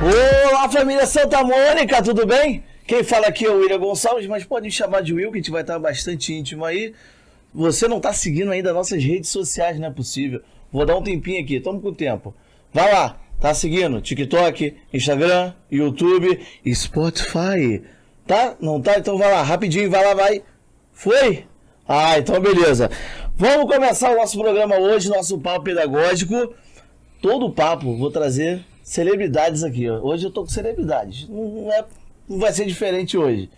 Olá, família Santa Mônica, tudo bem? Quem fala aqui é o William Gonçalves, mas pode me chamar de Will, que a gente vai estar bastante íntimo aí. Você não está seguindo ainda nossas redes sociais, não é possível. Vou dar um tempinho aqui, estamos com tempo. Vai lá, tá seguindo TikTok, Instagram, YouTube e Spotify. Tá? Não tá? Então vai lá, rapidinho, vai lá, vai. Foi? Ah, então beleza. Vamos começar o nosso programa hoje, nosso papo pedagógico. Todo o papo, vou trazer celebridades aqui, ó. Hoje eu tô com celebridades. Não vai ser diferente hoje.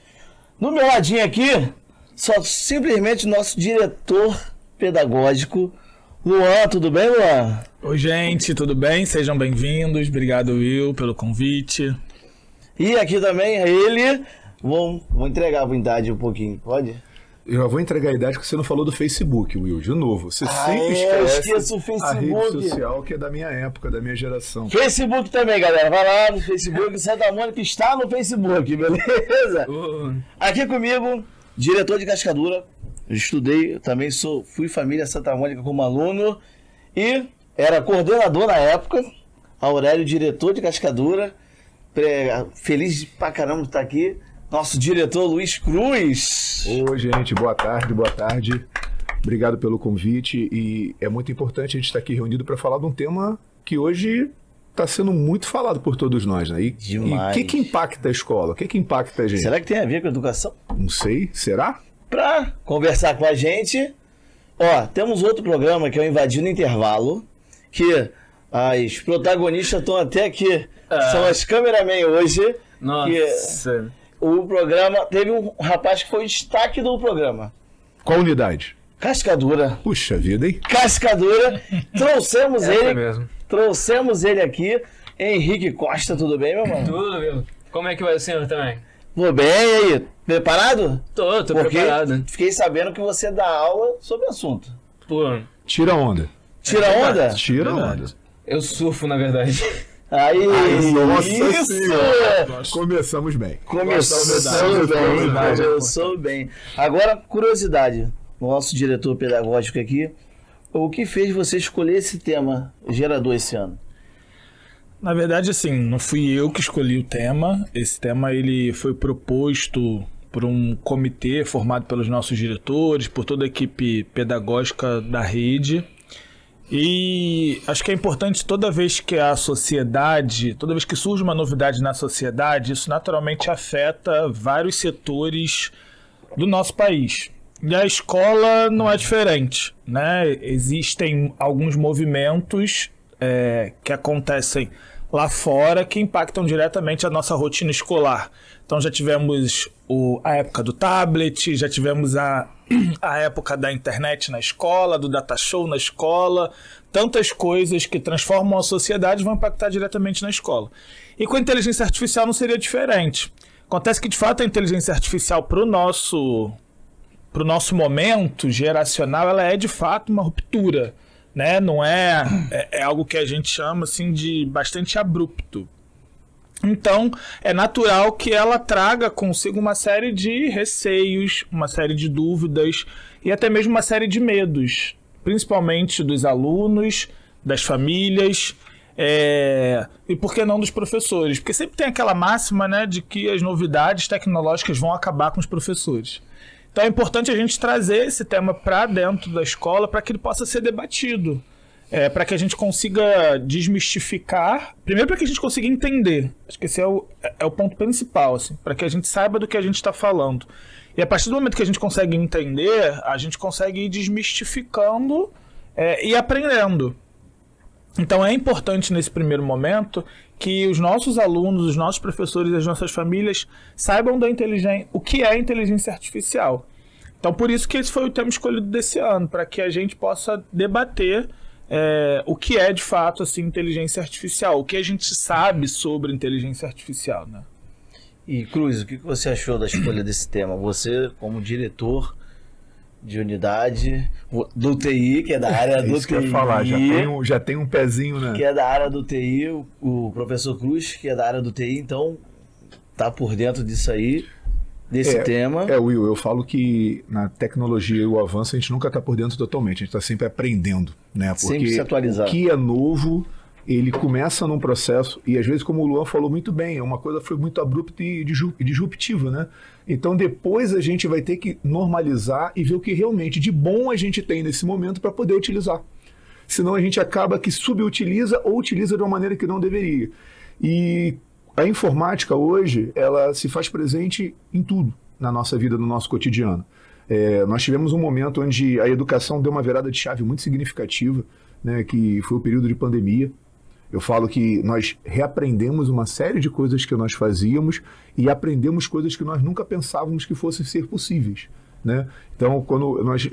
No meu ladinho aqui, só simplesmente nosso diretor pedagógico, Luan. Tudo bem, Luan? Oi, gente, tudo bem? Sejam bem-vindos. Obrigado, Will, pelo convite. E aqui também ele... Vou entregar a idade um pouquinho, pode? Eu já vou entregar a idade que você não falou do Facebook, Will, de novo. Você sempre eu esquece esqueço o Facebook. A rede social que é da minha época, da minha geração. Facebook também, galera. Vai lá no Facebook, Santa Mônica está no Facebook, beleza? Aqui comigo, diretor de Cascadura. Eu estudei, também fui família Santa Mônica como aluno e era coordenador na época. Aurélio, diretor de Cascadura. Feliz pra caramba de estar aqui. Nosso diretor Luiz Cruz. Oi, gente, boa tarde, boa tarde. Obrigado pelo convite e é muito importante a gente estar aqui reunido para falar de um tema que hoje está sendo muito falado por todos nós, né? Demais. E o que impacta a escola? O que impacta a gente? Será que tem a ver com a educação? Não sei, será? Para conversar com a gente, ó, temos outro programa que é o Invadindo Intervalo, que as protagonistas estão até aqui, são as cameramen hoje. Nossa. O programa, teve um rapaz que foi o destaque do programa. Qual unidade? Cascadura. Puxa vida, hein? Cascadura. Trouxemos ele. Mesmo. Trouxemos ele aqui. Henrique Costa, tudo bem, meu mano? Tudo, viu? Como é que vai o senhor também? Vou bem, e aí? Preparado? Tô preparado. Fiquei sabendo que você dá aula sobre o assunto. Pô, Tira onda. Tira onda? Tira onda. eu surfo, na verdade. Aí, Nossa isso! Senhora. Começamos bem. Começou bem. Agora, curiosidade. Nosso diretor pedagógico aqui, o que fez você escolher esse tema gerador esse ano? Na verdade, assim, não fui eu que escolhi o tema. Esse tema ele foi proposto por um comitê formado pelos nossos diretores, por toda a equipe pedagógica da rede. E acho que é importante toda vez que a sociedade, toda vez que surge uma novidade na sociedade, isso naturalmente afeta vários setores do nosso país. E a escola não é diferente, né? Existem alguns movimentos que acontecem lá fora que impactam diretamente a nossa rotina escolar. Então já tivemos a época do tablet, já tivemos a época da internet na escola, do data show na escola, tantas coisas que transformam a sociedade vão impactar diretamente na escola. E com a inteligência artificial não seria diferente. Acontece que, de fato, a inteligência artificial para o nosso momento geracional, ela é, de fato, uma ruptura, né? Não é algo que a gente chama assim, de bastante abrupto. Então, é natural que ela traga consigo uma série de receios, uma série de dúvidas e até mesmo uma série de medos, principalmente dos alunos, das famílias e, por que não, dos professores? Porque sempre tem aquela máxima, né, de que as novidades tecnológicas vão acabar com os professores. Então, é importante a gente trazer esse tema para dentro da escola para que ele possa ser debatido. Para que a gente consiga desmistificar, primeiro para que a gente consiga entender, acho que esse é o ponto principal, assim, para que a gente saiba do que a gente está falando. E a partir do momento que a gente consegue entender, a gente consegue ir desmistificando e aprendendo. Então é importante nesse primeiro momento que os nossos alunos, os nossos professores e as nossas famílias saibam o que é inteligência artificial. Então por isso que esse foi o tema escolhido desse ano, para que a gente possa debater o que é de fato assim, inteligência artificial, o que a gente sabe sobre inteligência artificial, né? E Cruz, o que você achou da escolha desse tema? Você, como diretor de unidade do TI, que é da área do isso TI. Que eu ia falar, já tem um pezinho, né? Que é da área do TI, o professor Cruz, que é da área do TI, então tá por dentro disso aí. desse tema. Will, eu falo que na tecnologia e o avanço a gente nunca está por dentro totalmente, a gente está sempre aprendendo, né? Porque sempre se atualizar. O que é novo ele começa num processo, e às vezes, como o Luan falou muito bem, uma coisa foi muito abrupta e disruptiva, né? Então depois a gente vai ter que normalizar e ver o que realmente de bom a gente tem nesse momento para poder utilizar. Senão a gente acaba que subutiliza ou utiliza de uma maneira que não deveria. E a informática hoje, ela se faz presente em tudo na nossa vida, no nosso cotidiano. Nós tivemos um momento onde a educação deu uma virada de chave muito significativa, né, que foi o período de pandemia. Eu falo que nós reaprendemos uma série de coisas que nós fazíamos e aprendemos coisas que nós nunca pensávamos que fossem ser possíveis, né? Então, quando nós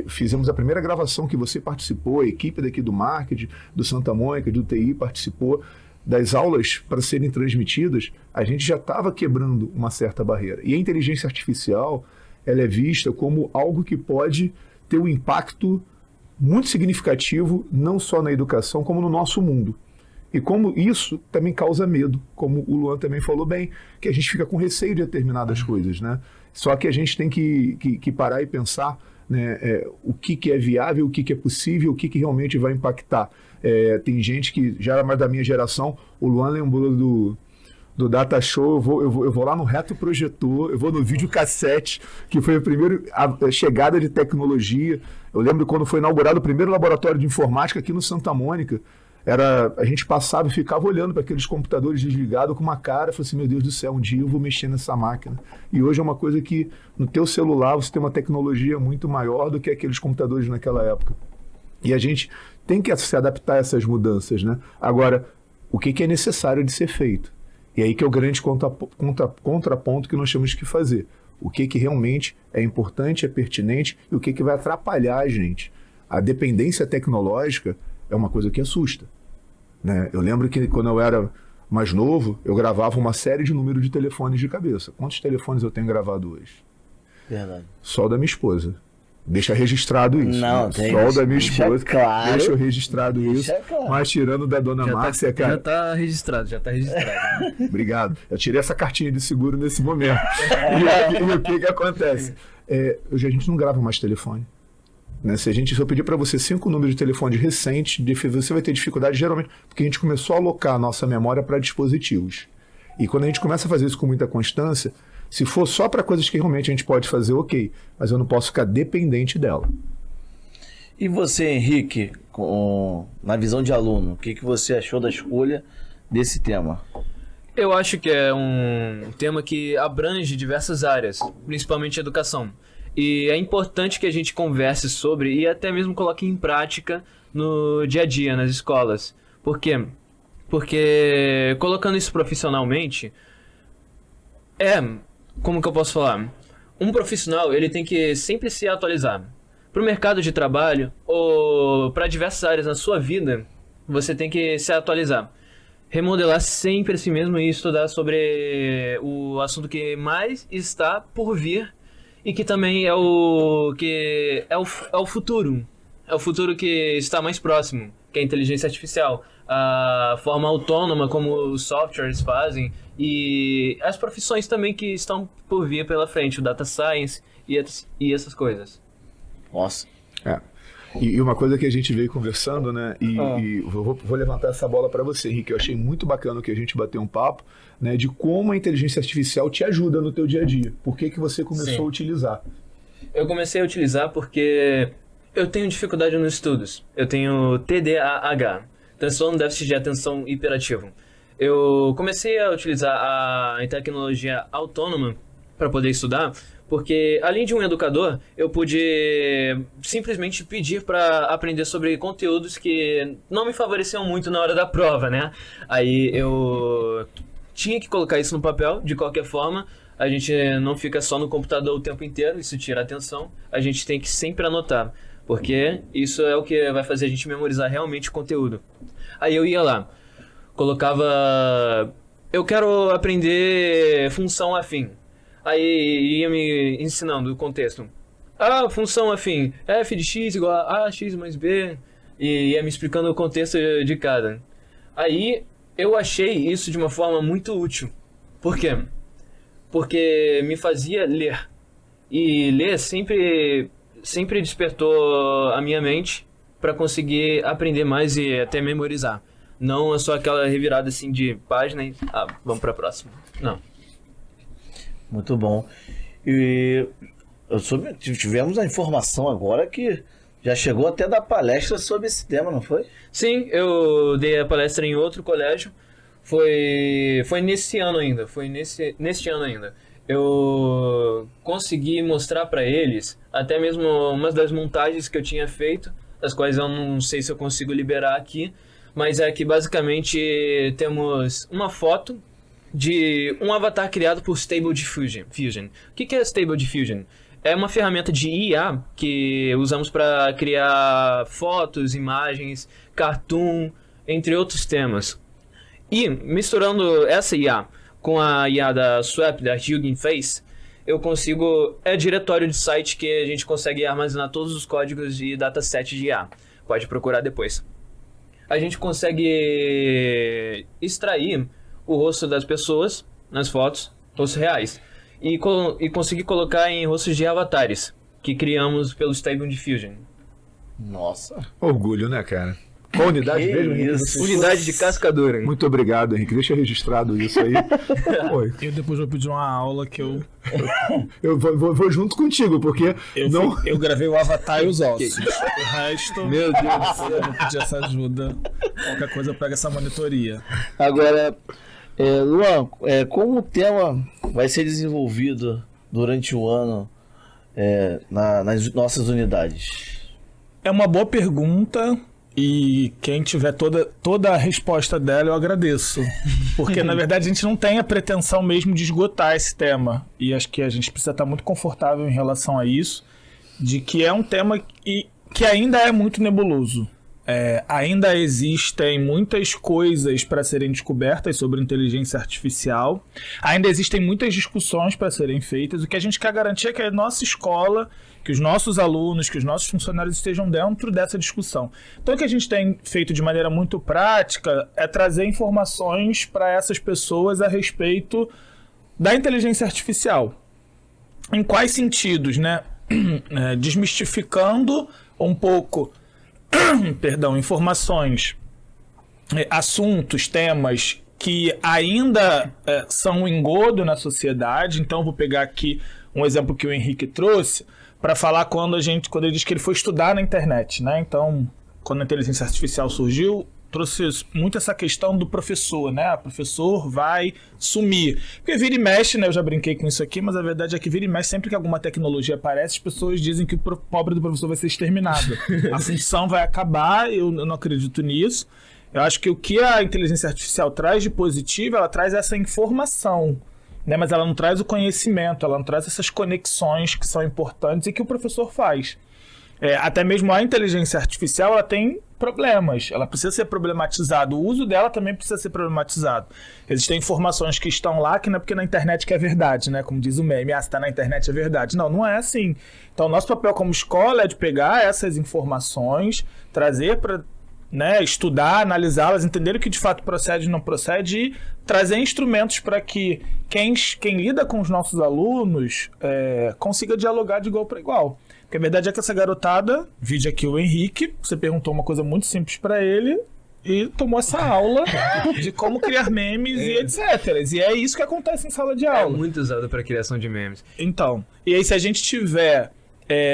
fizemos a primeira gravação que você participou, a equipe daqui do marketing, do Santa Mônica, do TI participou, das aulas para serem transmitidas, a gente já estava quebrando uma certa barreira. E a inteligência artificial, ela é vista como algo que pode ter um impacto muito significativo, não só na educação, como no nosso mundo. E como isso também causa medo, como o Luan também falou bem, que a gente fica com receio de determinadas coisas, né? Só que a gente tem que parar e pensar, né, o que é viável, o que é possível, o que realmente vai impactar. Tem gente que já era mais da minha geração, o Luan lembrou do Data Show, eu vou lá no reto projetor, eu vou no videocassete, que foi a chegada de tecnologia. Eu lembro quando foi inaugurado o primeiro laboratório de informática aqui no Santa Mônica, a gente passava e ficava olhando para aqueles computadores desligados com uma cara, falei assim, meu Deus do céu, um dia eu vou mexer nessa máquina. E hoje é uma coisa que no teu celular você tem uma tecnologia muito maior do que aqueles computadores naquela época. E a gente tem que se adaptar a essas mudanças, né? Agora, o que é necessário de ser feito? E aí que é o grande contraponto que nós temos que fazer. O que realmente é importante, é pertinente e o que vai atrapalhar a gente. A dependência tecnológica é uma coisa que assusta, né? Eu lembro que quando eu era mais novo, eu gravava uma série de números de telefones de cabeça. Quantos telefones eu tenho gravado hoje? Verdade. Só o da minha esposa. Deixa registrado isso. Não, né? tem. Só o da minha esposa. Claro. Deixa eu registrado isso. Claro. Mas tirando da dona Márcia, cara. Já tá registrado. Obrigado. Eu tirei essa cartinha de seguro nesse momento. E o que acontece? A gente não grava mais telefone. Né? Se eu pedir para você 5 números de telefone recentes, você vai ter dificuldade geralmente, porque a gente começou a alocar a nossa memória para dispositivos. E quando a gente começa a fazer isso com muita constância, se for só para coisas que realmente a gente pode fazer, ok, mas eu não posso ficar dependente dela. E você, Henrique, na visão de aluno, o que você achou da escolha desse tema? Eu acho que é um tema que abrange diversas áreas, principalmente a educação. E é importante que a gente converse sobre e até mesmo coloque em prática no dia a dia, nas escolas. Por quê? Porque colocando isso profissionalmente, como que eu posso falar? Um profissional, ele tem que sempre se atualizar. Para o mercado de trabalho ou para diversas áreas na sua vida, você tem que se atualizar. Remodelar sempre a si mesmo e estudar sobre o assunto que mais está por vir e que também é o futuro. É o futuro que está mais próximo, que é a inteligência artificial. A forma autônoma como os softwares fazem e as profissões também que estão por vir pela frente, o data science e essas coisas. Nossa. E uma coisa que a gente veio conversando, né? E vou levantar essa bola para você, Henrique. Eu achei muito bacana que a gente bateu um papo, né? De como a inteligência artificial te ajuda no teu dia a dia. Por que você começou a utilizar? Eu comecei a utilizar porque eu tenho dificuldade nos estudos. Eu tenho TDAH, transtorno de déficit de atenção hiperativo. Eu comecei a utilizar a tecnologia autônoma para poder estudar, porque além de um educador, eu pude simplesmente pedir para aprender sobre conteúdos que não me favoreciam muito na hora da prova, né? Aí eu tinha que colocar isso no papel, de qualquer forma. A gente não fica só no computador o tempo inteiro, isso tira a atenção. A gente tem que sempre anotar, porque isso é o que vai fazer a gente memorizar realmente o conteúdo. Aí eu ia lá, colocava... Eu quero aprender função afim. Aí ia me ensinando o contexto. Função afim, f de x igual a x mais b. E ia me explicando o contexto de cada. Aí eu achei isso de uma forma muito útil. Por quê? Porque me fazia ler. E ler sempre despertou a minha mente para conseguir aprender mais e até memorizar. Não é só aquela revirada assim de página e vamos pra próxima. Não. Muito bom. E tivemos a informação agora que já chegou até da palestra sobre esse tema, não foi? Sim, eu dei a palestra em outro colégio. Foi nesse ano ainda. Neste ano ainda. Eu consegui mostrar para eles até mesmo umas das montagens que eu tinha feito, das quais eu não sei se eu consigo liberar aqui, mas é que basicamente temos uma foto de um avatar criado por Stable Diffusion. O que é Stable Diffusion? É uma ferramenta de IA que usamos para criar fotos, imagens, cartoon, entre outros temas. E misturando essa IA com a IA da Swap, da Hugging Face, eu consigo... É diretório de site que a gente consegue armazenar todos os códigos de dataset de IA. Pode procurar depois. A gente consegue extrair o rosto das pessoas nas fotos, rostos reais, e conseguir colocar em rostos de avatares, que criamos pelo Stable Diffusion. Nossa. Orgulho, né, cara? Qual unidade mesmo, Henrique? Unidade de cascadora. Muito obrigado, Henrique. Deixa registrado isso aí. Oi. Eu depois vou pedir uma aula que eu vou junto contigo, porque eu gravei o avatar e os ossos. O resto, meu Deus do céu, eu vou pedir essa ajuda. Qualquer coisa eu pego essa monitoria. Agora, Luan, como o tema vai ser desenvolvido durante o ano nas nossas unidades? É uma boa pergunta. E quem tiver toda a resposta dela, eu agradeço. Porque, na verdade, a gente não tem a pretensão mesmo de esgotar esse tema. E acho que a gente precisa estar muito confortável em relação a isso, de que é um tema que ainda é muito nebuloso. Ainda existem muitas coisas para serem descobertas sobre inteligência artificial. Ainda existem muitas discussões para serem feitas. O que a gente quer garantir é que a nossa escola, que os nossos alunos, que os nossos funcionários estejam dentro dessa discussão. Então, o que a gente tem feito de maneira muito prática é trazer informações para essas pessoas a respeito da inteligência artificial. Em quais sentidos, né? Desmistificando um pouco, informações, assuntos, temas que ainda são um engodo na sociedade. Então, vou pegar aqui um exemplo que o Henrique trouxe, para falar quando ele diz que ele foi estudar na internet, né? Então, quando a inteligência artificial surgiu, trouxe muito essa questão do professor, né? O professor vai sumir. Porque vira e mexe, né? Eu já brinquei com isso aqui, mas a verdade é que vira e mexe, sempre que alguma tecnologia aparece, as pessoas dizem que o pobre do professor vai ser exterminado. A função vai acabar, eu não acredito nisso. Eu acho que o que a inteligência artificial traz de positivo, ela traz essa informação, né? Mas ela não traz o conhecimento, ela não traz essas conexões que são importantes e que o professor faz. Até mesmo a inteligência artificial, ela tem problemas, ela precisa ser problematizada, o uso dela também precisa ser problematizado. Existem informações que estão lá que não é porque na internet que é verdade, né? Como diz o meme, se está na internet é verdade. Não, não é assim. Então, nosso papel como escola é de pegar essas informações, trazer para... estudar, analisá-las, entender o que de fato procede e não procede e trazer instrumentos para que quem lida com os nossos alunos consiga dialogar de igual para igual. Porque a verdade é que essa garotada, vide aqui o Henrique, você perguntou uma coisa muito simples para ele e tomou essa aula de como criar memes e etc. E é isso que acontece em sala de aula. É muito usado para criação de memes. Então, e aí se a gente tiver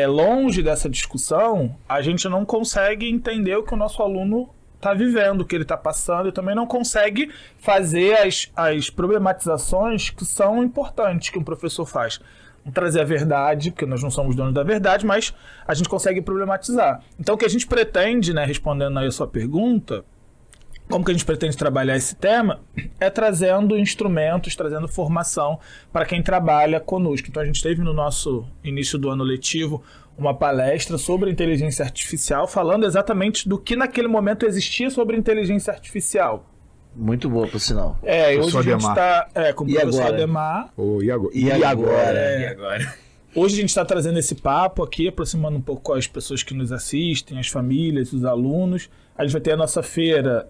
longe dessa discussão, a gente não consegue entender o que o nosso aluno está vivendo, o que ele está passando, e também não consegue fazer as problematizações que são importantes que um professor faz. Não trazer a verdade, porque nós não somos donos da verdade, mas a gente consegue problematizar. Então, o que a gente pretende, né, respondendo aí a sua pergunta, como que a gente pretende trabalhar esse tema, é trazendo instrumentos, trazendo formação para quem trabalha conosco. Então, a gente teve no nosso início do ano letivo uma palestra sobre inteligência artificial, falando exatamente do que naquele momento existia sobre inteligência artificial. Muito boa, por sinal. Hoje a gente está com o professor Ademar. E agora? Hoje a gente está trazendo esse papo aqui, aproximando um pouco as pessoas que nos assistem, as famílias, os alunos. A gente vai ter a nossa feira,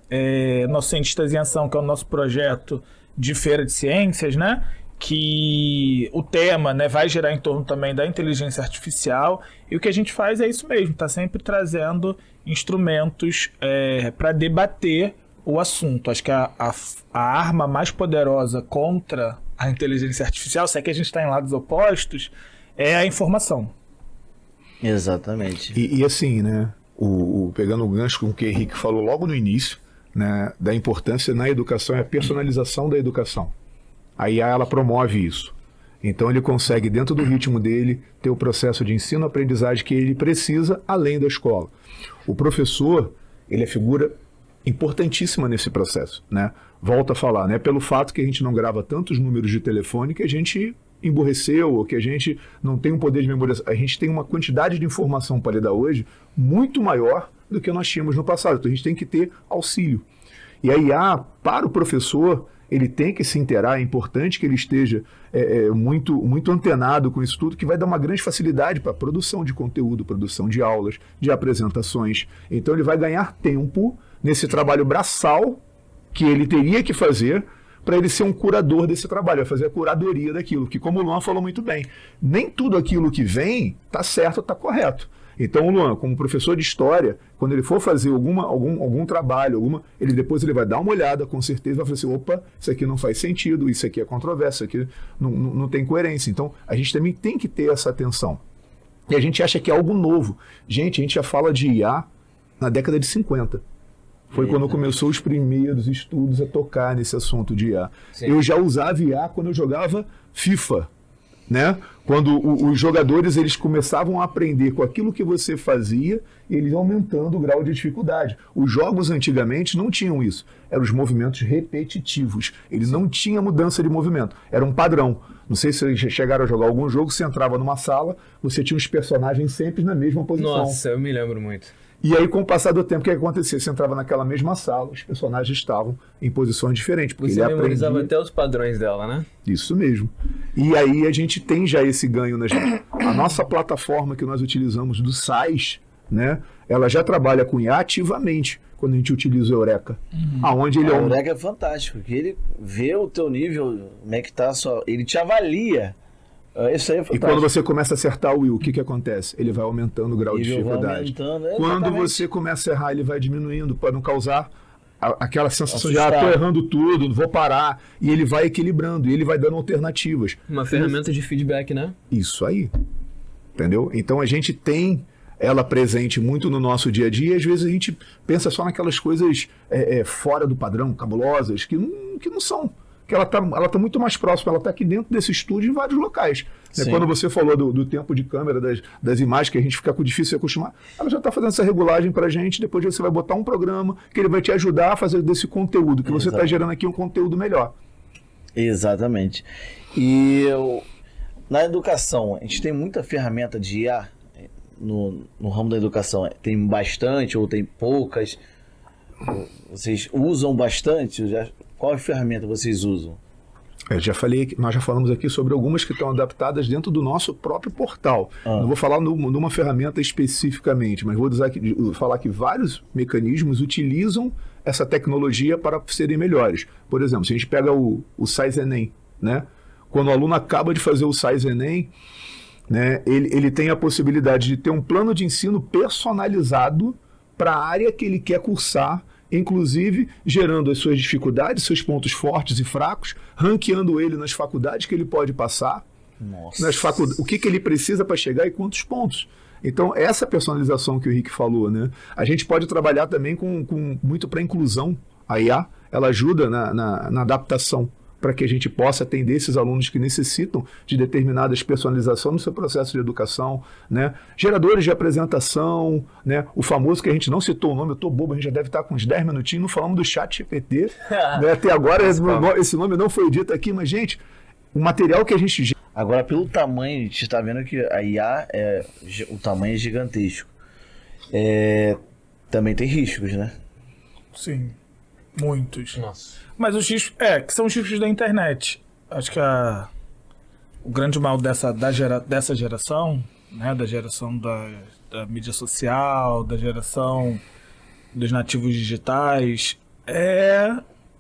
nosso Cientistas em Ação, que é o nosso projeto de feira de ciências, né? Que o tema, né, vai girar em torno também da inteligência artificial. E o que a gente faz é isso mesmo, está sempre trazendo instrumentos para debater o assunto. Acho que a arma mais poderosa contra a inteligência artificial, se é que a gente está em lados opostos, é a informação. Exatamente. E assim, né? Pegando o gancho com o que o Henrique falou logo no início, né, da importância na educação, é a personalização da educação. A IA, ela promove isso. Então ele consegue, dentro do ritmo dele, ter o processo de ensino-aprendizagem que ele precisa, além da escola. O professor, ele é figura importantíssima nesse processo, né? Volto a falar, né? Pelo fato que a gente não grava tantos números de telefone que a gente emburreceu, ou que a gente não tem um poder de memorização. A gente tem uma quantidade de informação para lidar hoje muito maior do que nós tínhamos no passado. Então a gente tem que ter auxílio. E a IA, para o professor, ele tem que se inteirar, é importante que ele esteja muito antenado com isso tudo, que vai dar uma grande facilidade para a produção de conteúdo, produção de aulas, de apresentações. Então ele vai ganhar tempo nesse trabalho braçal que ele teria que fazer para ele ser um curador desse trabalho, vai fazer a curadoria daquilo, que como o Luan falou muito bem, nem tudo aquilo que vem está certo, está correto. Então o Luan, como professor de história, quando ele for fazer algum trabalho, depois ele vai dar uma olhada, com certeza, vai falar assim, opa, isso aqui não faz sentido, isso aqui é controverso, isso aqui não tem coerência. Então a gente também tem que ter essa atenção. E a gente acha que é algo novo. Gente, a gente já fala de IA na década de 50. Foi quando começou os primeiros estudos a tocar nesse assunto de IA. Sim. Eu já usava IA quando eu jogava FIFA, né? Quando os jogadores eles começavam a aprender com aquilo que você fazia, eles aumentando o grau de dificuldade. Os jogos antigamente não tinham isso. Eram os movimentos repetitivos. Eles não tinham mudança de movimento. Era um padrão. Não sei se vocês chegaram a jogar algum jogo, você entrava numa sala, você tinha os personagens sempre na mesma posição. Nossa, eu me lembro muito. E aí, com o passar do tempo, o que acontecia? Você entrava naquela mesma sala, os personagens estavam em posições diferentes. Porque você memorizava até os padrões dela, né? Isso mesmo. E aí a gente tem já esse ganho na gente. A nossa plataforma que nós utilizamos do SAIS, né? Ela já trabalha com IA ativamente quando a gente utiliza o Eureka. Aonde ele o Eureka é fantástico, que ele vê o teu nível, como é que tá ele te avalia. Isso aí é fantástico. E quando você começa a acertar o Will, o que acontece? Ele vai aumentando o grau de dificuldade. Quando você começa a errar, ele vai diminuindo, para não causar aquela sensação de estou errando tudo, não vou parar. E ele vai equilibrando, e ele vai dando alternativas. Uma ferramenta de feedback, né? Isso aí. Entendeu? Então a gente tem ela presente muito no nosso dia a dia, e às vezes a gente pensa só naquelas coisas fora do padrão, cabulosas, que não são. Que ela tá muito mais próxima, ela está aqui dentro desse estúdio em vários locais. Quando você falou do tempo de câmera, das imagens, que a gente fica difícil de acostumar, ela já está fazendo essa regulagem para a gente, depois você vai botar um programa que ele vai te ajudar a fazer desse conteúdo, que você está gerando aqui um conteúdo melhor. Exatamente. E na educação, a gente tem muita ferramenta de IA no ramo da educação. Tem bastante ou tem poucas? Vocês usam bastante? Qual ferramenta vocês usam? Nós já falamos aqui sobre algumas que estão adaptadas dentro do nosso próprio portal. Não vou falar numa ferramenta especificamente, mas vou falar que vários mecanismos utilizam essa tecnologia para serem melhores. Por exemplo, se a gente pega o SAIS Enem, né? Quando o aluno acaba de fazer o SAIS Enem, né, ele tem a possibilidade de ter um plano de ensino personalizado para a área que ele quer cursar, inclusive gerando as suas dificuldades, seus pontos fortes e fracos, ranqueando ele nas faculdades que ele pode passar, o que ele precisa para chegar e quantos pontos. Então, essa personalização que o Henrique falou, né? A gente pode trabalhar também muito para inclusão. A IA, ela ajuda na adaptação, para que a gente possa atender esses alunos que necessitam de determinadas personalizações no seu processo de educação, né? Geradores de apresentação, né? O famoso que a gente não citou o nome, eu tô bobo, a gente já deve estar com uns 10 minutinhos, não falamos do ChatGPT, né? Até agora esse nome não foi dito aqui, mas, gente, o material que a gente... Agora, pelo tamanho, a gente está vendo que a IA, o tamanho é gigantesco. Também tem riscos, né? Sim, muitos. Nossa. Mas os riscos, que são os riscos da internet. Acho que o grande mal dessa geração, né, da geração da mídia social, da geração dos nativos digitais, é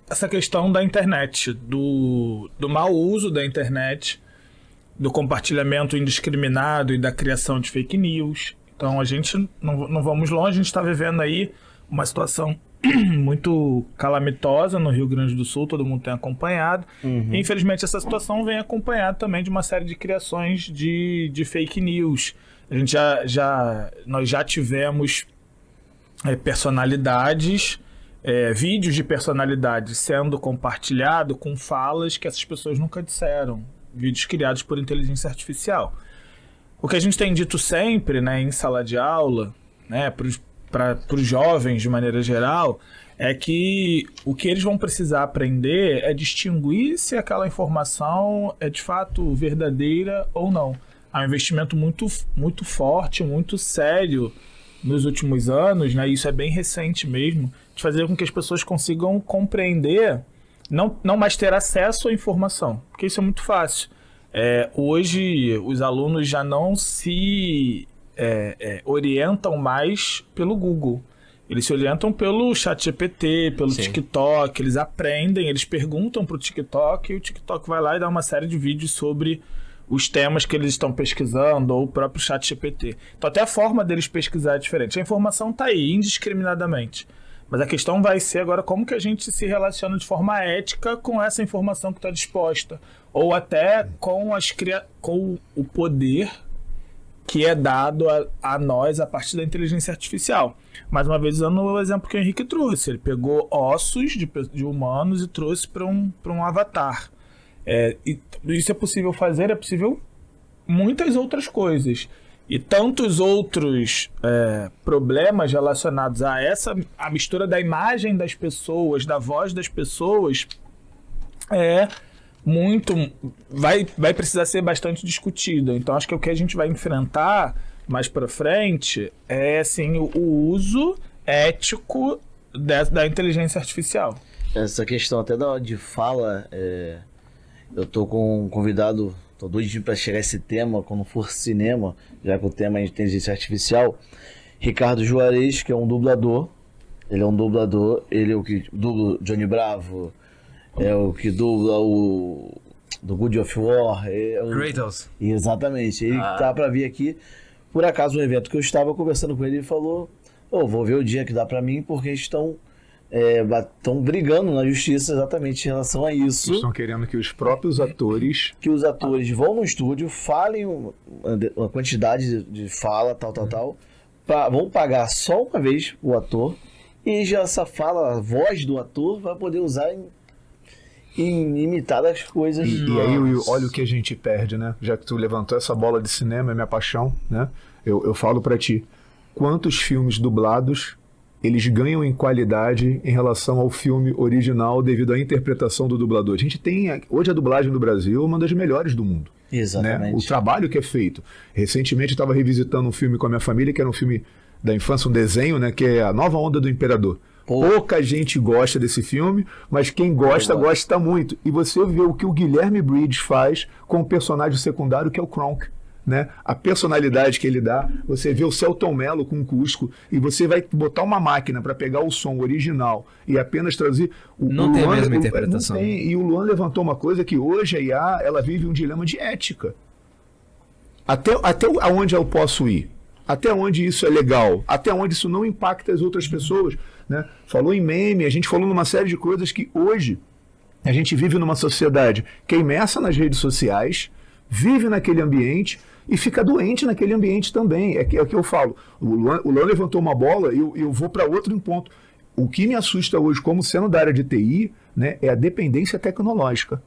essa questão da internet, do mau uso da internet, do compartilhamento indiscriminado e da criação de fake news. Então a gente não vamos longe, a gente está vivendo aí uma situação muito calamitosa no Rio Grande do Sul, todo mundo tem acompanhado. E, infelizmente, essa situação vem acompanhada também de uma série de criações de fake news. A gente nós já tivemos personalidades, vídeos de personalidades sendo compartilhados com falas que essas pessoas nunca disseram, vídeos criados por inteligência artificial. O que a gente tem dito sempre, né, em sala de aula, né, para os jovens de maneira geral, é que o que eles vão precisar aprender é distinguir se aquela informação é de fato verdadeira ou não. Há um investimento muito, muito forte, muito sério nos últimos anos, né, isso é bem recente mesmo, de fazer com que as pessoas consigam compreender, não mais ter acesso à informação, porque isso é muito fácil. Hoje, os alunos já não se orientam mais pelo Google. Eles se orientam pelo ChatGPT, pelo Sim. TikTok, eles aprendem, eles perguntam para o TikTok e o TikTok vai lá e dá uma série de vídeos sobre os temas que eles estão pesquisando ou o próprio ChatGPT. Então até a forma deles pesquisar é diferente. A informação está aí, indiscriminadamente. Mas a questão vai ser agora como que a gente se relaciona de forma ética com essa informação que está disposta. Ou até com o poder que é dado a nós a partir da inteligência artificial. Mais uma vez, usando o exemplo que o Henrique trouxe. Ele pegou ossos de humanos e trouxe para um avatar. E isso é possível fazer, é possível muitas outras coisas. E tantos outros problemas relacionados a mistura da imagem das pessoas, da voz das pessoas, vai precisar ser bastante discutido. Então acho que o que a gente vai enfrentar mais para frente é assim, o uso ético da inteligência artificial. Essa questão até de fala, eu tô com um convidado, tô doidinho para chegar a esse tema quando for cinema, já que o tema é inteligência artificial. Ricardo Juarez, que é um dublador. Ele é um dublador, ele é o que dubla Johnny Bravo, é o que dubla o do God of War. Kratos. Exatamente, ele tá para vir aqui. Por acaso, um evento que eu estava conversando com ele, ele falou: vou ver o dia que dá para mim, porque estão brigando na justiça exatamente em relação a isso. Estão querendo que os próprios atores... Que os atores vão no estúdio, falem uma quantidade de fala, tal, vão pagar só uma vez o ator, e já essa fala, a voz do ator, vai poder usar em imitar as coisas. E aí, Will, olha o que a gente perde, né? Já que tu levantou essa bola de cinema, é minha paixão, né? Eu falo pra ti, quantos filmes dublados eles ganham em qualidade em relação ao filme original devido à interpretação do dublador. A gente tem, hoje a dublagem do Brasil é uma das melhores do mundo. Exatamente. Né? O trabalho que é feito. Recentemente eu estava revisitando um filme com a minha família, que era um filme da infância, um desenho, né, que é A Nova Onda do Imperador. Pouca gente gosta desse filme, mas quem gosta, gosta muito. E você vê o que o Guilherme Bridges faz com o personagem secundário, que é o Kronk. Né? A personalidade que ele dá, você vê o Celton Mello com o Cusco e você vai botar uma máquina para pegar o som original e apenas traduzir. Não tem a mesma interpretação. Não tem. E o Luan levantou uma coisa que hoje a IA ela vive um dilema de ética. Até onde eu posso ir? Até onde isso é legal? Até onde isso não impacta as outras pessoas? Né? Falou em meme, a gente falou numa série de coisas que hoje a gente vive numa sociedade que é imersa nas redes sociais, vive naquele ambiente e fica doente naquele ambiente também. É o que eu falo. O Luan levantou uma bola e eu vou para outro ponto. O que me assusta hoje, como sendo da área de TI, né, é a dependência tecnológica.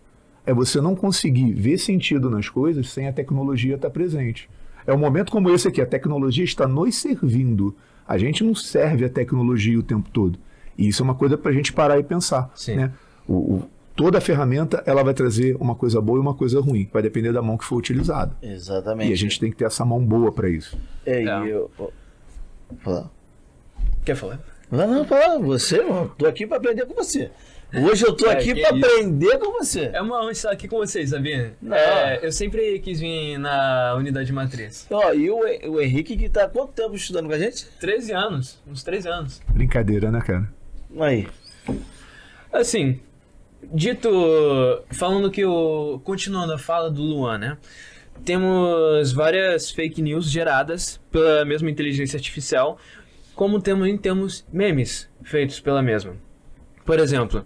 É você não conseguir ver sentido nas coisas sem a tecnologia estar presente. É um momento como esse aqui, a tecnologia está nos servindo. A gente não serve a tecnologia o tempo todo. E isso é uma coisa para a gente parar e pensar. Sim. Né? Toda ferramenta ela vai trazer uma coisa boa e uma coisa ruim. Vai depender da mão que for utilizada. Exatamente. E a gente tem que ter essa mão boa para isso. Falar. Quer falar? Não, fala. Você, mano. Tô aqui para aprender com você. Hoje eu tô aqui para aprender com você. É uma honra estar aqui com vocês, sabia? Não. Eu sempre quis vir na unidade matriz. E o Henrique, que tá há quanto tempo estudando com a gente? 13 anos. Uns 13 anos. Brincadeira, né, cara? Aí. Assim... Continuando a fala do Luan, né? Temos várias fake news geradas pela mesma inteligência artificial como temos memes feitos pela mesma. Por exemplo,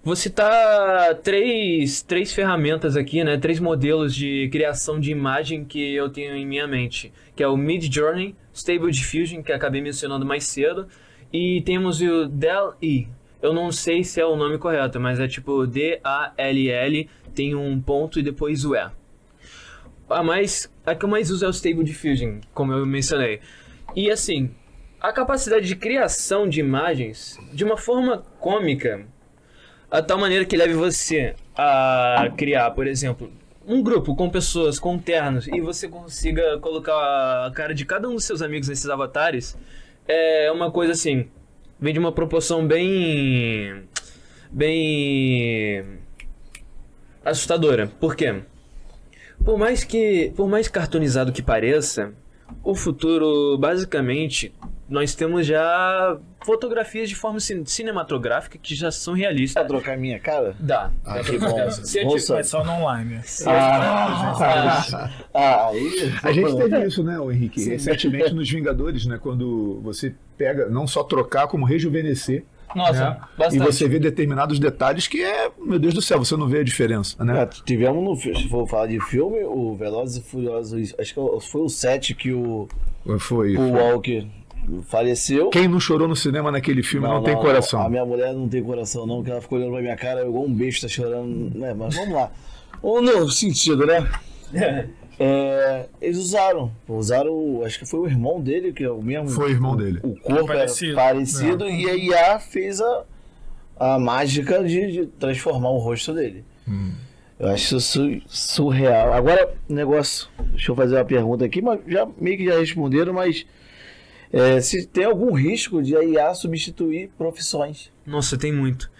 vou citar três ferramentas aqui, né? 3 modelos de criação de imagem que eu tenho em minha mente, que é o Midjourney, Stable Diffusion, que acabei mencionando mais cedo, e temos o DALL-E. Eu não sei se é o nome correto, mas é tipo D-A-L-L, tem um ponto e depois o E. A que eu mais uso é o Stable Diffusion, como eu mencionei. E assim, a capacidade de criação de imagens de uma forma cômica, a tal maneira que leve você a criar, por exemplo, um grupo com pessoas com ternos e você consiga colocar a cara de cada um dos seus amigos nesses avatares, é uma coisa assim, vem de uma proporção bem assustadora. Por quê? Por mais cartoonizado que pareça, o futuro, basicamente, nós temos já fotografias de forma cinematográfica que já são realistas. Pra trocar minha cara? Dá. Ah, que bom. Mas só no online. Aí... A gente teve isso, né, Henrique? Recentemente nos Vingadores, né? Quando você pega, não só trocar, como rejuvenescer. Nossa, né? bastante. E você vê determinados detalhes que meu Deus do céu, você não vê a diferença, né? Tivemos no filme, se for falar de filme, o Velozes e Furiosos, acho que foi o 7 que o Walker faleceu. Quem não chorou no cinema naquele filme não tem coração. A minha mulher não tem coração não, que ela ficou olhando pra minha cara igual um besta chorando, né? Mas vamos lá. Ou no sentido, né? Eles usaram, acho que foi o irmão dele, que é o mesmo. Foi o irmão dele. O corpo é parecido e a IA fez a mágica de transformar o rosto dele. Eu acho isso surreal. Agora, negócio, deixa eu fazer uma pergunta aqui, mas meio que já responderam, mas se tem algum risco de a IA substituir profissões? Nossa, tem muito.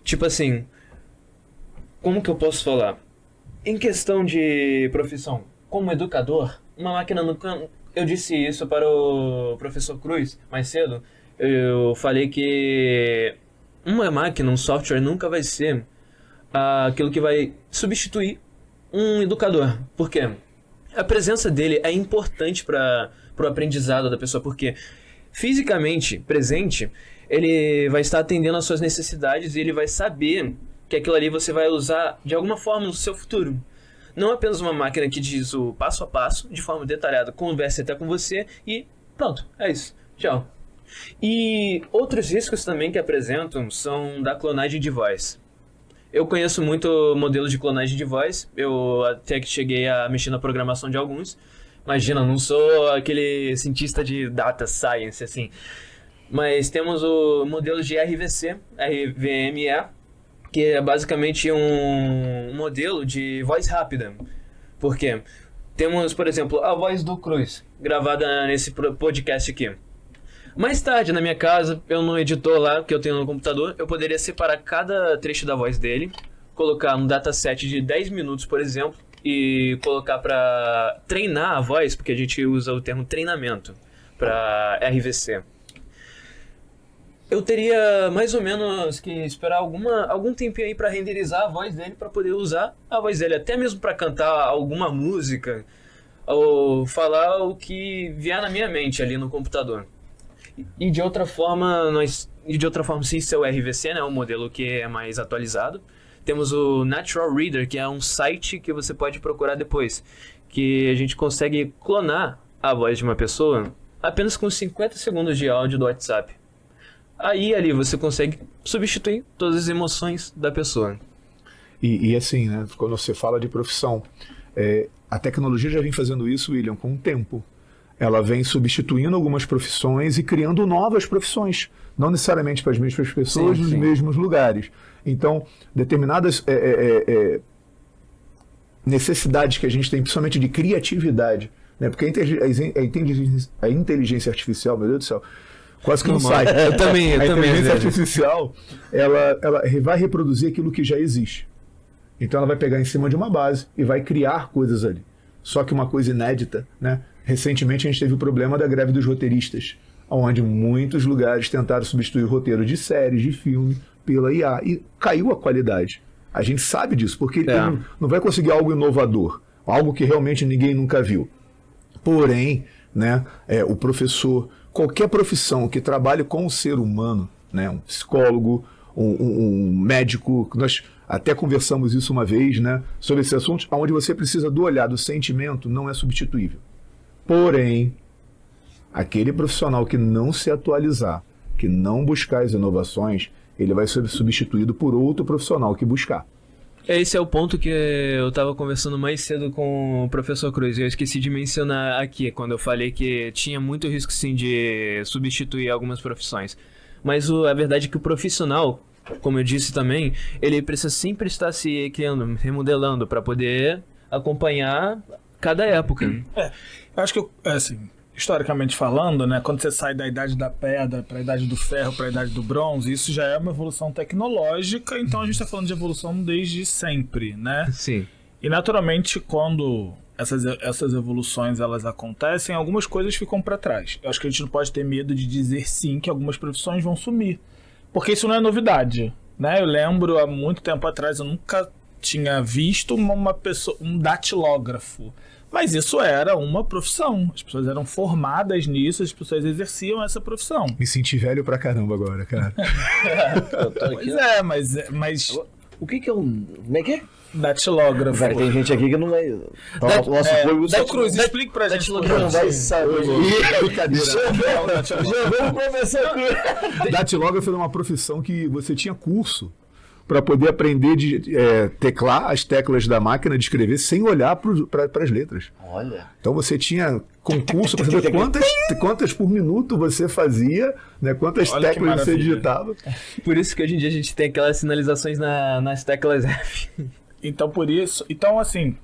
Tipo assim, como que eu posso falar? Em questão de profissão, como educador, uma máquina nunca... Eu disse isso para o professor Cruz mais cedo. Eu falei que uma máquina, um software, nunca vai ser aquilo que vai substituir um educador. Por quê? A presença dele é importante para o aprendizado da pessoa, porque fisicamente presente, ele vai estar atendendo às suas necessidades e ele vai saber que aquilo ali você vai usar de alguma forma no seu futuro. Não apenas uma máquina que diz o passo a passo, de forma detalhada, conversa até com você e pronto, é isso, tchau. E outros riscos também que apresentam são da clonagem de voz. Eu conheço muito modelos de clonagem de voz, eu até que cheguei a mexer na programação de alguns. Imagina, não sou aquele cientista de data science, assim. Mas temos o modelo de RVC, RVME, que é basicamente um modelo de voz rápida. Por quê? Temos, por exemplo, a voz do Cruz, gravada nesse podcast aqui. Mais tarde, na minha casa, eu no editor lá, que eu tenho no computador, eu poderia separar cada trecho da voz dele, colocar um dataset de 10 minutos, por exemplo, e colocar para treinar a voz, porque a gente usa o termo treinamento para RVC. Eu teria mais ou menos que esperar algum tempinho aí para renderizar a voz dele, para poder usar a voz dele, até mesmo para cantar alguma música ou falar o que vier na minha mente ali no computador. E de outra forma, sim, seu RVC, né, o modelo que é mais atualizado. Temos o Natural Reader, que é um site que você pode procurar depois, que a gente consegue clonar a voz de uma pessoa apenas com 50 segundos de áudio do WhatsApp. Aí ali você consegue substituir todas as emoções da pessoa. E assim, né, quando você fala de profissão, a tecnologia já vem fazendo isso, William, com o tempo. Ela vem substituindo algumas profissões e criando novas profissões, não necessariamente para as mesmas pessoas, nos mesmos lugares. Então, determinadas necessidades que a gente tem, principalmente de criatividade, né? Porque a inteligência artificial, meu Deus do céu, quase que não sai. Eu também. A inteligência artificial, ela vai reproduzir aquilo que já existe. Então, ela vai pegar em cima de uma base e vai criar coisas ali. Só que uma coisa inédita, né? Recentemente a gente teve o problema da greve dos roteiristas, onde muitos lugares tentaram substituir o roteiro de séries, de filme, pela IA, e caiu a qualidade. A gente sabe disso, porque não vai conseguir algo inovador, algo que realmente ninguém nunca viu. Porém, né, o professor, qualquer profissão que trabalhe com o ser humano, né, um psicólogo, um médico, nós até conversamos isso uma vez, né, sobre esse assunto, onde você precisa do olhar, do sentimento, não é substituível. Porém, aquele profissional que não se atualizar, que não buscar as inovações, ele vai ser substituído por outro profissional que buscar. Esse é o ponto que eu estava conversando mais cedo com o professor Cruz. Eu esqueci de mencionar aqui, quando eu falei que tinha muito risco, sim, de substituir algumas profissões. Mas a verdade é que o profissional, como eu disse também, ele precisa sempre estar se criando, remodelando, para poder acompanhar cada época. Eu acho que, assim, historicamente falando, né, quando você sai da idade da pedra para a idade do ferro, para a idade do bronze, isso já é uma evolução tecnológica, então a gente está falando de evolução desde sempre, né? Sim. E naturalmente, quando essas evoluções elas acontecem, algumas coisas ficam para trás. Eu acho que a gente não pode ter medo de dizer sim que algumas profissões vão sumir, porque isso não é novidade, né? Eu lembro, há muito tempo atrás, eu nunca tinha visto uma pessoa, um datilógrafo. Mas isso era uma profissão. As pessoas eram formadas nisso, as pessoas exerciam essa profissão. Me senti velho pra caramba agora, cara. Pois é, mas... O que é um... Como é que é? Datilógrafo. Vai, tem gente aqui que não vai... Nosso Cruz, explique pra gente. não vai saber. Brincadeira. Já vamos começar com... Datilógrafo era uma profissão que você tinha curso para poder aprender de teclar as teclas da máquina de escrever sem olhar para as letras. Olha. Então você tinha concurso para saber quantas por minuto você fazia, né, quantas teclas você digitava. Por isso que hoje em dia a gente tem aquelas sinalizações nas teclas F. Então, por isso... Então, assim,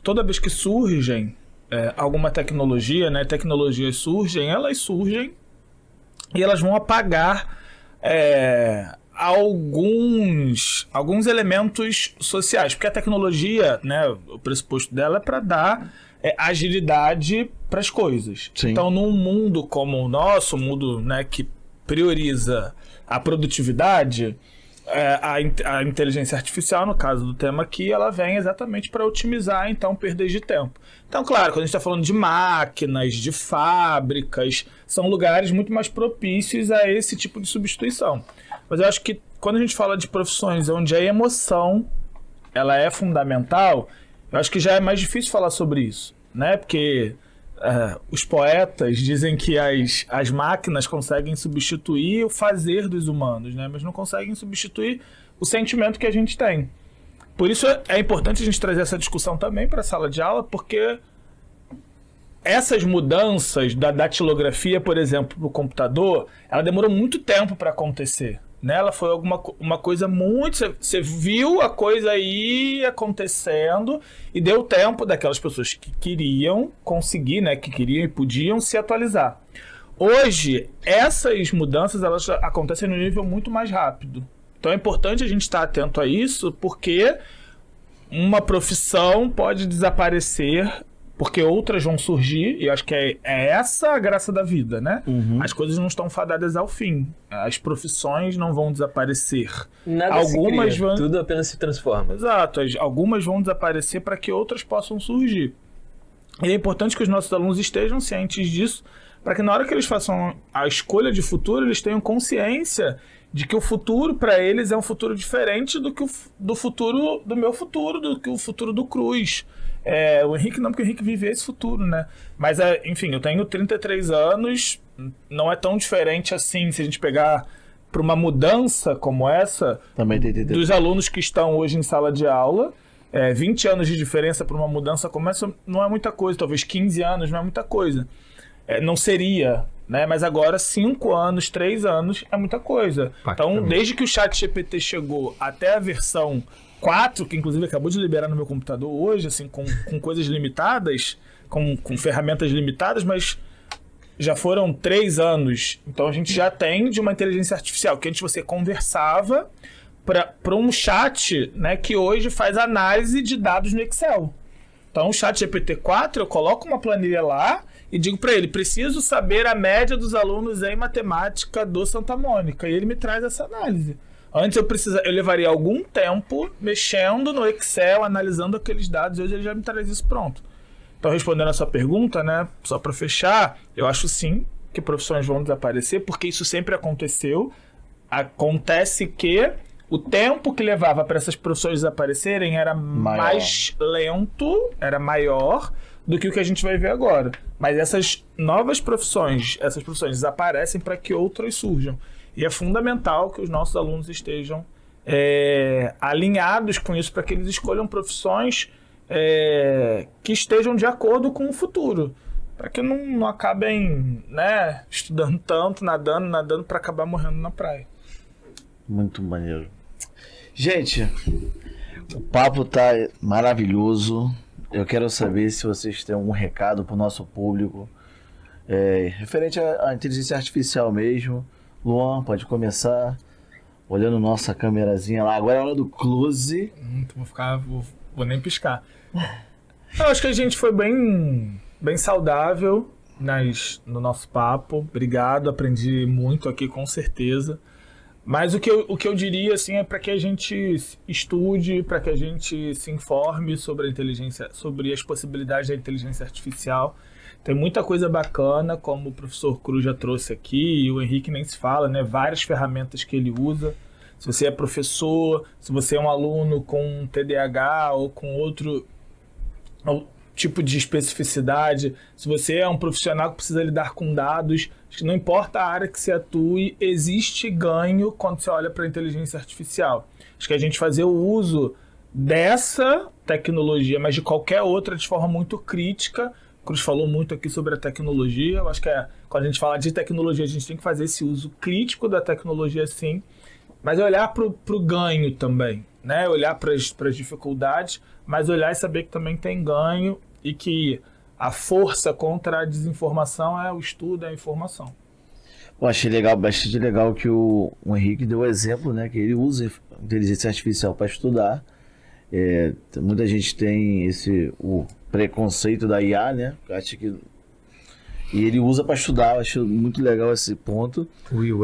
toda vez que surgem alguma tecnologia, né, tecnologias surgem, elas surgem e elas vão apagar... alguns elementos sociais, porque a tecnologia, né, o pressuposto dela é para dar agilidade para as coisas. Sim. Então, num mundo como o nosso, um mundo, né, que prioriza a produtividade, a inteligência artificial, no caso do tema aqui, ela vem exatamente para otimizar, então, perdas de tempo. Então, claro, quando a gente está falando de máquinas, de fábricas, são lugares muito mais propícios a esse tipo de substituição. Mas eu acho que quando a gente fala de profissões onde a emoção ela é fundamental, eu acho que já é mais difícil falar sobre isso, né? Porque os poetas dizem que as máquinas conseguem substituir o fazer dos humanos, né? Mas não conseguem substituir o sentimento que a gente tem. Por isso é importante a gente trazer essa discussão também para a sala de aula, porque essas mudanças da datilografia, por exemplo, para o computador, ela demorou muito tempo para acontecer. Né? Ela foi uma coisa muito... Você viu a coisa aí acontecendo e deu tempo daquelas pessoas que queriam conseguir, né? Que queriam e podiam se atualizar. Hoje, essas mudanças elas acontecem no nível muito mais rápido. Então é importante a gente estar atento a isso, porque uma profissão pode desaparecer porque outras vão surgir, e eu acho que é essa a graça da vida, né? Uhum. As coisas não estão fadadas ao fim. As profissões não vão desaparecer. Nada algumas se cria, vão... tudo apenas se transforma. Exato. Algumas vão desaparecer para que outras possam surgir. E é importante que os nossos alunos estejam cientes disso, para que na hora que eles façam a escolha de futuro, eles tenham consciência de que o futuro para eles é um futuro diferente do futuro do meu futuro, do que o futuro do Cruz. O Henrique não, porque o Henrique vive esse futuro, né? Mas, enfim, eu tenho 33 anos, não é tão diferente assim, se a gente pegar para uma mudança como essa, também tem dos alunos que estão hoje em sala de aula. 20 anos de diferença para uma mudança como essa não é muita coisa, talvez 15 anos não é muita coisa. Não seria, né? Mas agora 5 anos, 3 anos é muita coisa. Então, desde que o ChatGPT chegou até a versão 4, que inclusive acabou de liberar no meu computador hoje, assim, com coisas limitadas, com ferramentas limitadas, mas já foram 3 anos. Então a gente já tem de uma inteligência artificial, que antes você conversava para um chat, né, que hoje faz análise de dados no Excel. Então o chat GPT-4, eu coloco uma planilha lá e digo para ele, preciso saber a média dos alunos em matemática do Santa Mônica, e ele me traz essa análise. Antes eu levaria algum tempo mexendo no Excel, analisando aqueles dados, e hoje ele já me traz isso pronto. Então, respondendo a sua pergunta, né, só para fechar, eu acho sim que profissões vão desaparecer, porque isso sempre aconteceu. Acontece que o tempo que levava para essas profissões desaparecerem era mais lento, era maior do que o que a gente vai ver agora. Mas essas novas profissões, desaparecem para que outras surjam. E é fundamental que os nossos alunos estejam alinhados com isso, para que eles escolham profissões que estejam de acordo com o futuro. Para que não acabem, né, estudando tanto, nadando para acabar morrendo na praia. Muito maneiro. Gente, o papo tá maravilhoso. Eu quero saber se vocês têm algum recado para o nosso público referente à inteligência artificial mesmo. Luan, pode começar olhando nossa câmerazinha lá. Agora é a hora do close. Vou nem piscar. Eu acho que a gente foi bem saudável no nosso papo. Obrigado, aprendi muito aqui com certeza. Mas o que eu diria assim, é para que a gente estude, para que a gente se informe sobre a inteligência, sobre as possibilidades da inteligência artificial. Tem muita coisa bacana, como o professor Cruz já trouxe aqui, e o Henrique nem se fala, né? Várias ferramentas que ele usa. Se você é professor, se você é um aluno com TDAH ou com outro tipo de especificidade, se você é um profissional que precisa lidar com dados, acho que não importa a área que você atue, existe ganho quando você olha para a inteligência artificial. Acho que a gente fazer o uso dessa tecnologia, mas de qualquer outra, de forma muito crítica. O Cruz falou muito aqui sobre a tecnologia. Eu acho que quando a gente fala de tecnologia, a gente tem que fazer esse uso crítico da tecnologia, sim, mas olhar para o ganho também, né? Olhar para as dificuldades, mas olhar e saber que também tem ganho e que a força contra a desinformação é o estudo, é a informação. Eu achei bastante legal que o Henrique deu o exemplo, né? Que ele usa inteligência artificial para estudar. Muita gente tem o preconceito da IA, né? Acho que... E ele usa para estudar. Eu acho muito legal esse ponto. Will,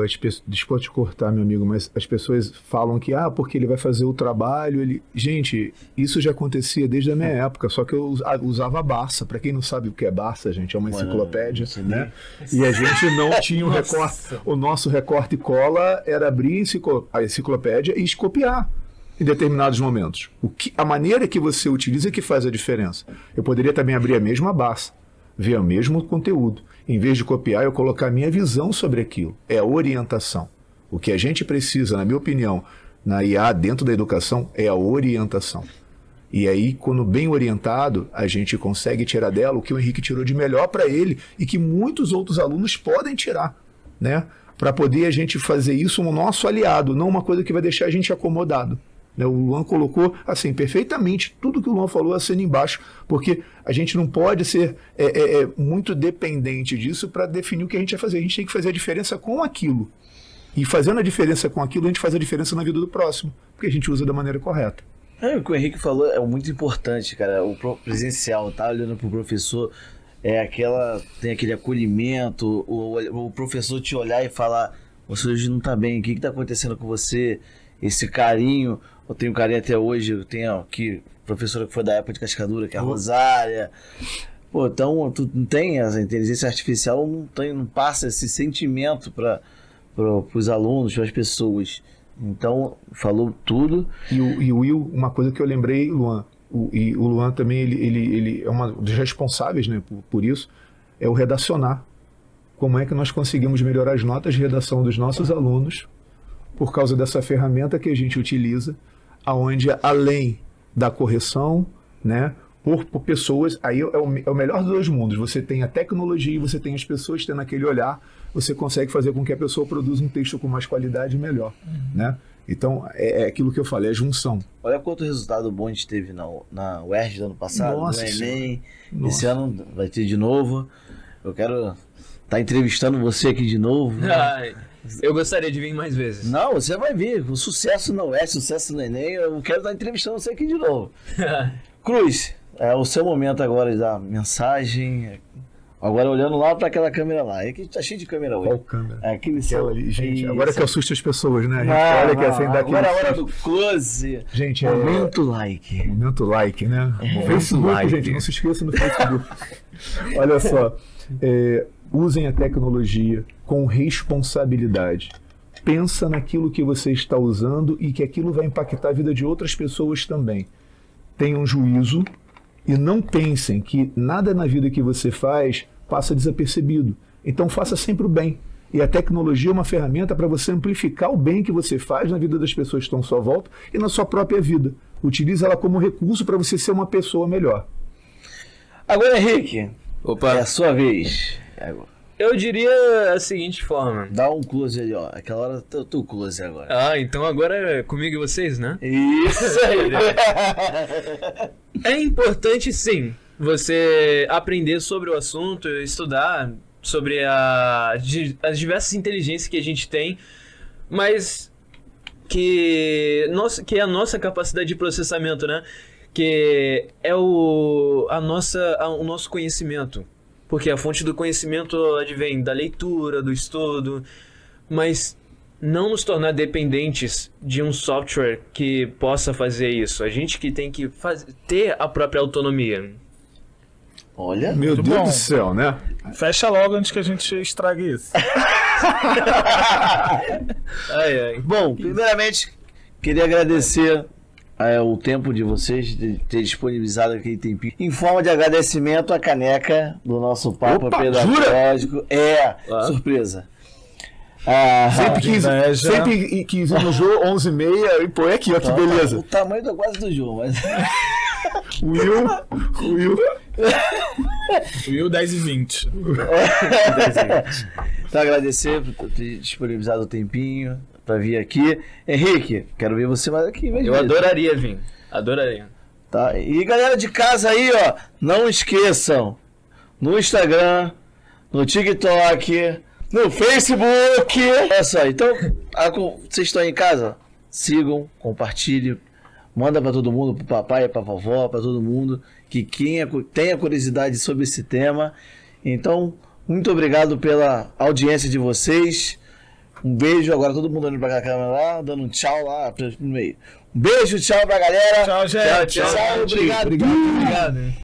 desculpa te cortar, meu amigo, mas as pessoas falam que porque ele vai fazer o trabalho. Gente, isso já acontecia desde a minha época, só que eu usava a Barça. Para quem não sabe o que é Barça, gente, é uma enciclopédia, né? E a gente não tinha um recorte. O nosso recorte e cola era abrir a enciclopédia e copiar em determinados momentos. A maneira que você utiliza é que faz a diferença. Eu poderia também abrir a mesma Barça, ver o mesmo conteúdo. Em vez de copiar, eu colocar a minha visão sobre aquilo. É a orientação. O que a gente precisa, na minha opinião, na IA, dentro da educação, é a orientação. E aí, quando bem orientado, a gente consegue tirar dela o que o Henrique tirou de melhor para ele e que muitos outros alunos podem tirar, né? Para poder a gente fazer isso um nosso aliado, não uma coisa que vai deixar a gente acomodado. O Luan colocou, assim, perfeitamente tudo que o Luan falou assina embaixo, porque a gente não pode ser muito dependente disso para definir o que a gente vai fazer. A gente tem que fazer a diferença com aquilo. E fazendo a diferença com aquilo, a gente faz a diferença na vida do próximo, porque a gente usa da maneira correta. O que o Henrique falou é muito importante, cara. O presencial, tá olhando pro professor, tem aquele acolhimento, o professor te olhar e falar: você hoje não tá bem, o que tá acontecendo com você? Esse carinho. Eu tenho carinho até hoje. Eu tenho aqui professora que foi da época de Cascadura, que é a Rosária. Pô, então tu não tem essa inteligência artificial, não passa esse sentimento para os alunos, para as pessoas. Então, falou tudo. E o Will, uma coisa que eu lembrei, Luan, o Luan também, ele é um dos responsáveis, né, por isso, é o redacionar. Como é que nós conseguimos melhorar as notas de redação dos nossos alunos por causa dessa ferramenta que a gente utiliza, aonde além da correção, né, por pessoas, aí é o melhor dos dois mundos. Você tem a tecnologia e você tem as pessoas tendo aquele olhar, você consegue fazer com que a pessoa produza um texto com mais qualidade e melhor, né? Então, é aquilo que eu falei, é junção. Olha quanto resultado bom a gente teve na UERJ do ano passado, no Enem. Esse ano vai ter de novo. Eu quero estar entrevistando você aqui de novo. Eu gostaria de vir mais vezes. Não, você vai vir. O sucesso não é sucesso no Enem. Eu quero estar entrevistando você aqui de novo. Cruz, é o seu momento agora da mensagem. Agora olhando lá para aquela câmera lá. Aqui tá cheio de câmera hoje. Qual câmera? Aquele céu ali, gente. Agora que assusta as pessoas, né? A gente olha que assim dá agora é a hora do close. Gente, momento like. Momento like, né? Facebook, like. Gente, não se esqueça no Facebook. Olha só. usem a tecnologia com responsabilidade. Pensa naquilo que você está usando e que aquilo vai impactar a vida de outras pessoas também. Tenham juízo e não pensem que nada na vida que você faz passa desapercebido. Então faça sempre o bem. E a tecnologia é uma ferramenta para você amplificar o bem que você faz na vida das pessoas que estão à sua volta e na sua própria vida. Utilize ela como recurso para você ser uma pessoa melhor. Agora, Henrique, Opa. é a sua vez. Eu diria a seguinte forma. Dá um close ali, ó. Aquela hora tu close agora. Ah, então agora é comigo e vocês, né? Isso aí. É importante, sim, você aprender sobre o assunto, estudar sobre as diversas inteligências que a gente tem, mas que é a nossa capacidade de processamento, né? Que é o nosso conhecimento. Porque a fonte do conhecimento advém da leitura, do estudo, mas não nos tornar dependentes de um software que possa fazer isso. A gente que tem que ter a própria autonomia. Olha. Meu Deus do céu, né? Fecha logo antes que a gente estrague isso. Ai, ai. Bom, primeiramente, queria agradecer o tempo de vocês, de ter disponibilizado aquele tempinho. Em forma de agradecimento, a caneca do nosso papo Opa, pedagógico. Surpresa. Sempre quis ir no Jô 11h30 e põe aqui, ó, que beleza. O tamanho da quase do João, mas... Will. Will 10h20. Então, agradecer por ter disponibilizado o tempinho pra vir aqui. Henrique, quero ver você mais aqui. Eu adoraria vir. Adoraria. Tá? E galera de casa aí, ó, não esqueçam, no Instagram, no TikTok, no Facebook. Olha só, então, vocês estão aí em casa? Sigam, compartilhem, manda pra todo mundo, pro papai, pra vovó, pra todo mundo, que tenha curiosidade sobre esse tema. Então, muito obrigado pela audiência de vocês. Um beijo, agora todo mundo olhando pra câmera lá, dando um tchau lá no meio. Um beijo, tchau pra galera. Tchau, gente. Tchau. Obrigado. Obrigado.